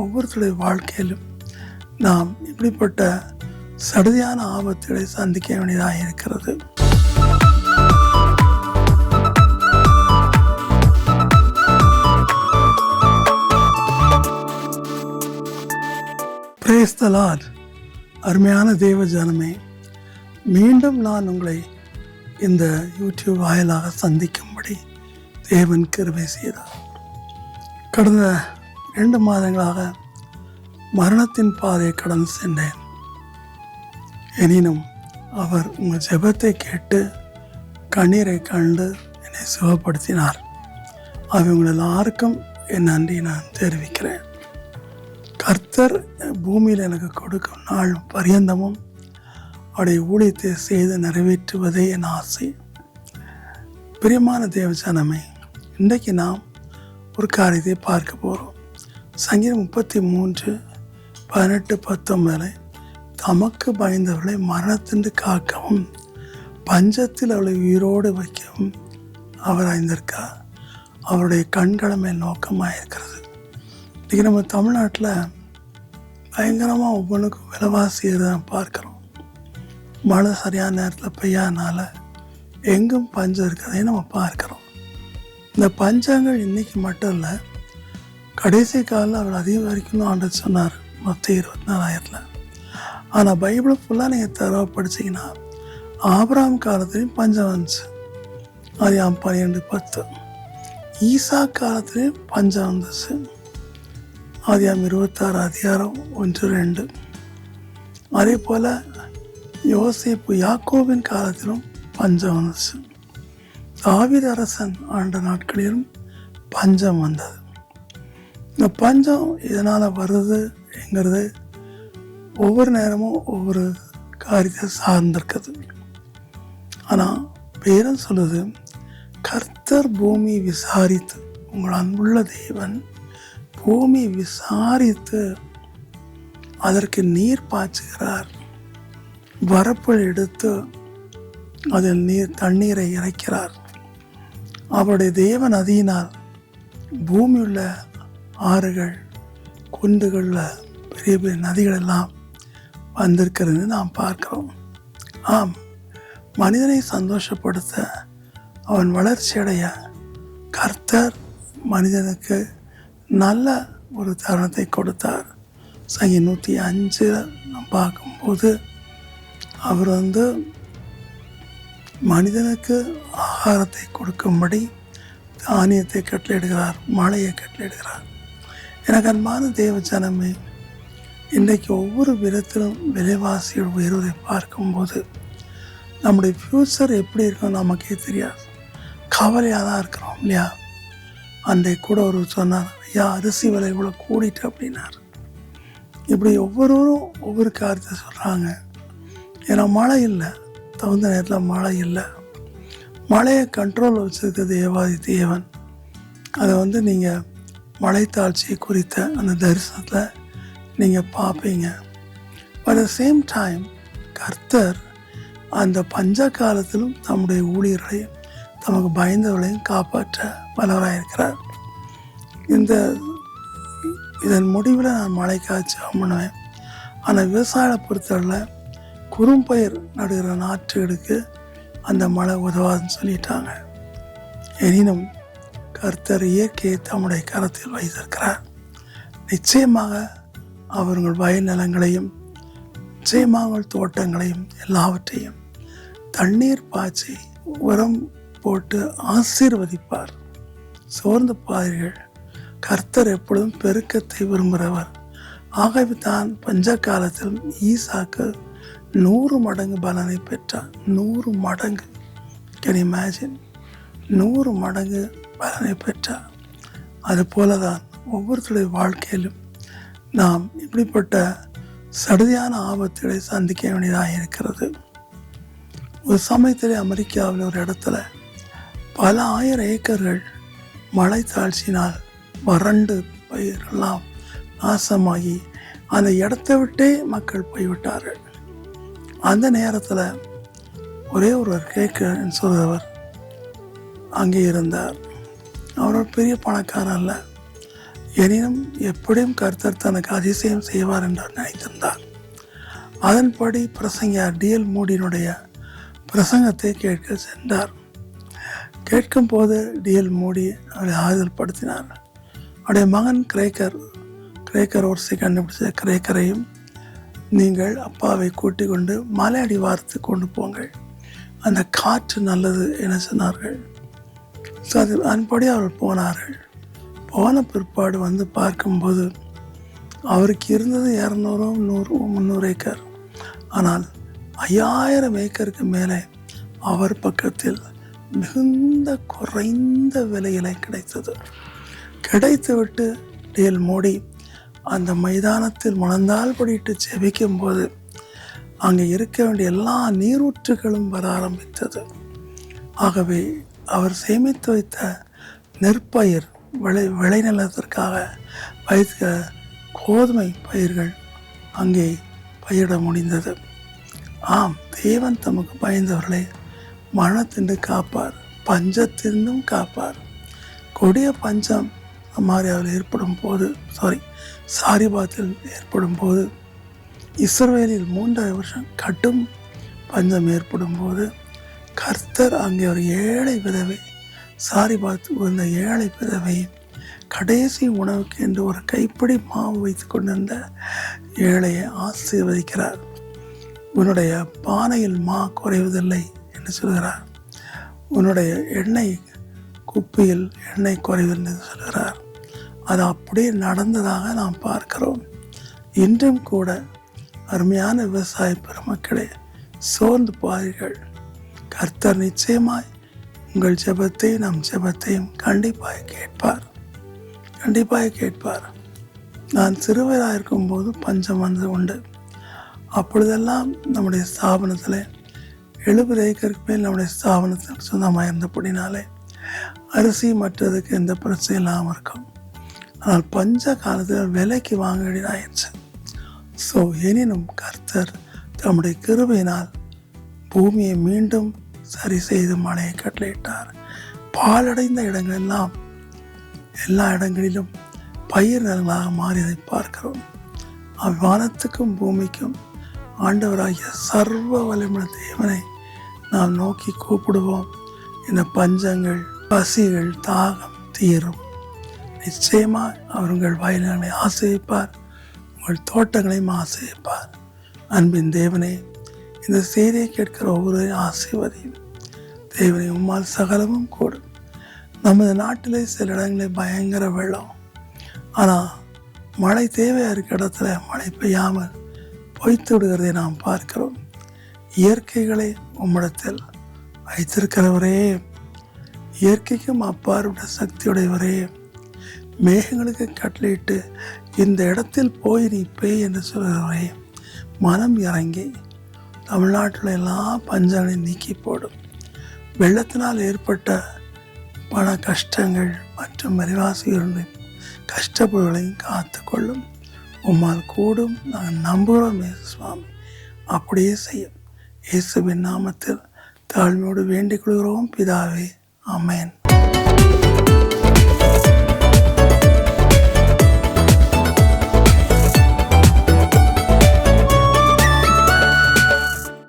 ஒவ்வொருத்தருடைய வாழ்க்கையிலும் நாம் இப்படிப்பட்ட சடுதியான ஆபத்துகளை சந்திக்க வேண்டியதாக இருக்கிறது. Praise the Lord. அருமையான தேவ ஜனமே, மீண்டும் நான் உங்களை இந்த யூடியூப் வாயிலாக சந்திக்கும்படி தேவன் கிருபை செய்தார். கடந்த 2 மாதங்களாக மரணத்தின் பாதையை கடந்து சென்றேன். எனினும் அவர் உங்கள் ஜெபத்தை கேட்டு கண்ணீரை கண்டு என்னை சுகப்படுத்தினார். உங்கள் எல்லாருக்கும் என் நன்றி நான் தெரிவிக்கிறேன். கர்த்தர் பூமியில் எனக்கு கொடுக்கும் நாள் பரியந்தமும் அவருடைய ஊழியத்தை செய்து நிறைவேற்றுவதே என் ஆசை. பிரியமான தேவ ஜனமே, இன்றைக்கு நாம் ஒரு காரியத்தை பார்க்க போகிறோம். சங்கீதம் 33:18-19 தமக்கு பயந்தவர்களை மரணத்தின்று காக்கவும் பஞ்சத்தில் அவளை உயிரோடு வைக்கவும் அவர் அறிந்திருக்கார். அவருடைய கண்கள் மேல் நோக்கமாக இருக்கிறது. இன்றைக்கி நம்ம தமிழ்நாட்டில் பயங்கரமாக ஒவ்வொன்றுக்கும் விலைவாசி தான் பார்க்குறோம். மழை சரியான நேரத்தில் பெய்யாதனால எங்கும் பஞ்சம் இருக்கிறதையும் நம்ம பார்க்குறோம். இந்த பஞ்சங்கள் இன்றைக்கி மட்டும் இல்லை, கடைசி காலில் அவர் அதிகரிக்கணும் ஆண்டு சொன்னார் மொத்தம் 24,000. ஆனால் பைபிளை ஃபுல்லாக நீங்கள் தரவா படிச்சிங்கன்னா ஆபிரகாம் காலத்துலேயும் பஞ்சம் வந்துச்சு. அது 12:10. ஈசா காலத்துலேயும் பஞ்சம் வந்துச்சு. அது 26:1-2. அதே போல் யோசேப்பு யாக்கோபின் காலத்திலும் பஞ்சம் வந்துச்சு. தாவீது அரசன் ஆண்ட நாட்களிலும் பஞ்சம் வந்தது. இந்த பஞ்சம் இதனால் வருதுங்கிறது ஒவ்வொரு நேரமும் ஒவ்வொரு காரியத்தை சார்ந்திருக்குது. ஆனால் பேரும் சொல்லுது, கர்த்தர் பூமி விசாரித்து, உங்கள் அன்புள்ள தேவன் பூமி விசாரித்து அதற்கு நீர் பாய்ச்சுகிறார். வரப்பில் எடுத்து அதில் தண்ணீரை இறைக்கிறார். அவருடைய தேவ நதியினால் பூமி உள்ள ஆறுகள், குண்டுகளில் பெரிய பெரிய நதிகள் எல்லாம் வந்திருக்கிறது நாம் பார்க்கிறோம். ஆம், மனிதனை சந்தோஷப்படுத்த, அவன் வளர்ச்சியடைய கர்த்தர் மனிதனுக்கு நல்ல ஒரு தருணத்தை கொடுத்தார். சங்கீதம் 105 நாம் பார்க்கும்போது அவர் மனிதனுக்கு ஆகாரத்தை கொடுக்கும்படி தானியத்தை கட்டளையிடுகிறார், மழையை கட்டளையிடுகிறார். எனக்கு அன்பான தேவ ஜனமே, இன்றைக்கு ஒவ்வொரு விதத்திலும் விலைவாசிகள் உயர்வதை பார்க்கும்போது நம்முடைய ஃப்யூச்சர் எப்படி இருக்கும் நமக்கே தெரியாது. கவலையாக தான் இருக்கிறோம் இல்லையா? அன்றைக்கு கூட ஒரு சொன்னார், ஐயா அரிசி விலை இவ்வளோ கூடிட்டு அப்படின்னார். இப்படி ஒவ்வொருவரும் ஒவ்வொரு காரியத்தை சொல்கிறாங்க. ஏன்னா மழை இல்லை, தகுந்த நேரத்தில் மழை இல்லை. மழையை கண்ட்ரோலில் வச்சுருக்க தேவாதி தேவன். அதை நீங்கள் மழைத்தாழ்ச்சியை குறித்த அந்த தரிசனத்தில் நீங்கள் பார்ப்பீங்க. அட் த சேம் டைம் கர்த்தர் அந்த பஞ்ச காலத்திலும் தம்முடைய ஊழியர்களையும் தமக்கு பயந்தவர்களையும் காப்பாற்ற வல்லவராக இருக்கிறார். இதன் முடிவில் நான் மழை காய்ச்சி பண்ணுவேன். ஆனால் விவசாயிகளை பொறுத்தவரையில் குறும்பயிர் நடுகிற நாற்றுகளுக்கு அந்த மழை உதவாதுன்னு சொல்லிட்டாங்க. எனினும் கர்த்தர் இயற்கையை தம்முடைய கரத்தில் வைத்திருக்கிறார். நிச்சயமாக அவர்கள் வயல் நிலங்களையும் நிச்சயமாக தோட்டங்களையும் எல்லாவற்றையும் தண்ணீர் பாய்ச்சி உரம் போட்டு ஆசீர்வதிப்பார். சோர்ந்து பாருங்கள், கர்த்தர் எப்பொழுதும் பெருக்கத்தை விரும்புகிறவர். ஆகவே தான் பஞ்ச காலத்திலும் ஈசாக்கு 100 மடங்கு பலனை பெற்றார். 100 மடங்கு. Can imagine? 100 மடங்கு பலனை பெற்றார். அதுபோல தான் ஒவ்வொருத்தருடைய வாழ்க்கையிலும் நாம் இப்படிப்பட்ட சடுதியான ஆபத்துகளை சந்திக்க வேண்டியதாக இருக்கிறது. ஒரு சமயத்தில் அமெரிக்காவில் ஒரு இடத்துல பல 1000 ஏக்கர்கள் மழை தாழ்ச்சினால் வறண்டு பயிரெல்லாம் நாசமாகி அந்த இடத்தை விட்டே மக்கள் போய்விட்டார்கள். அந்த நேரத்தில் ஒரே ஒருவர் கேட்கன்னு சொல்கிறவர் அங்கே இருந்தார். அவர் பெரிய பணக்காரர் அல்ல. எனினும் எப்படியும் கர்த்தர் தனக்கு அதிசயம் செய்வார் என்று நினைத்திருந்தார். அதன்படி பிரசங்கியார் D.L. மூடியினுடைய பிரசங்கத்தை கேட்க சென்றார். கேட்கும் போது D.L. மூடி அவரை ஆறுதல் படுத்தினார். அவருடைய மகன் கிரேக்கர் ஓர்ஸை கண்டுபிடிச்ச கிரேக்கரையும், நீங்கள் அப்பாவை கூட்டிக் கொண்டு மலை அடிவாரத்துக்கு கொண்டு போங்கள், அந்த காற்று நல்லது என சொன்னார்கள். அதன்படி அவர்கள் போனார்கள். போன பிற்பாடு வந்து பார்க்கும்போது அவருக்கு இருந்தது 200 100 300 ஏக்கர். ஆனால் 5000 ஏக்கருக்கு மேலே அவர் பக்கத்தில் மிகுந்த குறைந்த விலையிலே கிடைத்துவிட்டு D.L. மூடி அந்த மைதானத்தில் முழந்தால் படிட்டு செபிக்கும் போது அங்கே இருக்க வேண்டிய எல்லா நீரூற்றுகளும் வர ஆரம்பித்தது. ஆகவே அவர் சேமித்து வைத்த நெற்பயிர் விளைநிலத்திற்காக வைத்த கோதுமை பயிர்கள் அங்கே பயிரிட முடிந்தது. ஆம், தேவன் தமக்கு பயந்தவர்களை மரணத்தின்று காப்பார், பஞ்சத்தின்றும் காப்பார். கொடிய பஞ்சம் சமாரியாவில் ஏற்படும் போது சாரிபாத்தில் ஏற்படும் போது, இஸ்ரவேலில் 3.5 வருஷம் கடும் பஞ்சம் ஏற்படும் போது கர்த்தர் அங்கே ஒரு ஏழை விதவை, சாரிபாத் வந்த ஏழை விதவை கடைசி உணவுக்கு என்று ஒரு கைப்பிடி மாவு வைத்து கொண்டிருந்த ஏழையை ஆசீர்வதிக்கிறார். உன்னுடைய பானையில் மா குறைவதில்லை என்று சொல்கிறார். உன்னுடைய எண்ணெய் குப்பியில் எண்ணெய் குறைவதில்லை என்று சொல்கிறார். அது அப்படியே நடந்ததாக நாம் பார்க்கிறோம். இன்றும் கூட அருமையான விவசாய பெருமக்களே, சோர்ந்து பாருங்கள். கர்த்தர் நிச்சயமாய் உங்கள் ஜெபத்தை, நம் ஜெபத்தையும் கண்டிப்பாக கேட்பார். நான் சிறுவராக இருக்கும்போது பஞ்சம் வந்தது உண்டு. அப்பொழுதெல்லாம் நம்முடைய ஸ்தாபனத்தில் 70 ஏக்கருக்கு மேல் நம்முடைய ஸ்தாபனத்தில் சொந்தமாக இருந்தபடினாலே அரிசி மற்றதுக்கு எந்த பிரச்சனையும் இல்லாமல் இருக்கும். ஆனால் பஞ்ச காலத்தில் விலைக்கு வாங்க வேண்டியதாயிடுச்சு. எனினும் கர்த்தர் தம்முடைய கிருபையினால் பூமியை மீண்டும் சரி செய்து மழையை கட்டளையிட்டார். பாலடைந்த இடங்களெல்லாம் எல்லா இடங்களிலும் பயிர் நிலங்களாக மாறியதை பார்க்கிறோம். அவ்வானத்துக்கும் பூமிக்கும் ஆண்டவராகிய சர்வ வல்லமையுள்ள தேவனை நாம் நோக்கி கூப்பிடுவோம். இந்த பஞ்சங்கள், பசிகள், தாகம் தீரும். நிச்சயமாக அவர் உங்கள் வயல்களை ஆசீர்வதிப்பார், உங்கள் தோட்டங்களையும் ஆசீர்வதிப்பார். அன்பின் தேவனே, இந்த செய்தியை கேட்கிற ஒவ்வொரு ஆசீர்வதியும் தேவனை, உம்மால் சகலமும் கூடும். நமது நாட்டிலே சில இடங்களில் பயங்கர வெள்ளம். ஆனால் மழை தேவையாக இருக்கிற இடத்துல மழை பெய்யாமல் பொய்த்து விடுகிறதை நாம் பார்க்கிறோம். இயற்கைகளை உம்மிடத்தில் வைத்திருக்கிறவரே, இயற்கைக்கும் அப்பாற்பட்ட சக்தியுடையவரே, மேகங்களுக்கு கட்டளையிட்டு இந்த இடத்தில் போய் நீ பெய் என்று சொல்கிறவரே, மனம் இறங்கி தமிழ்நாட்டில் எல்லா பஞ்சங்களையும் நீக்கி போடும். வெள்ளத்தினால் ஏற்பட்ட பண கஷ்டங்கள் மற்றும் விலைவாசிகளின் கஷ்டப்படுகளையும் காத்து கொள்ளும். உம்மால் கூடும், நாங்கள் நம்புகிறோம் சுவாமி. அப்படியே செய்யும். இயேசுவின் நாமத்தில் தாழ்மையோடு வேண்டிக் கொள்கிறோம் பிதாவே. ஆமென்.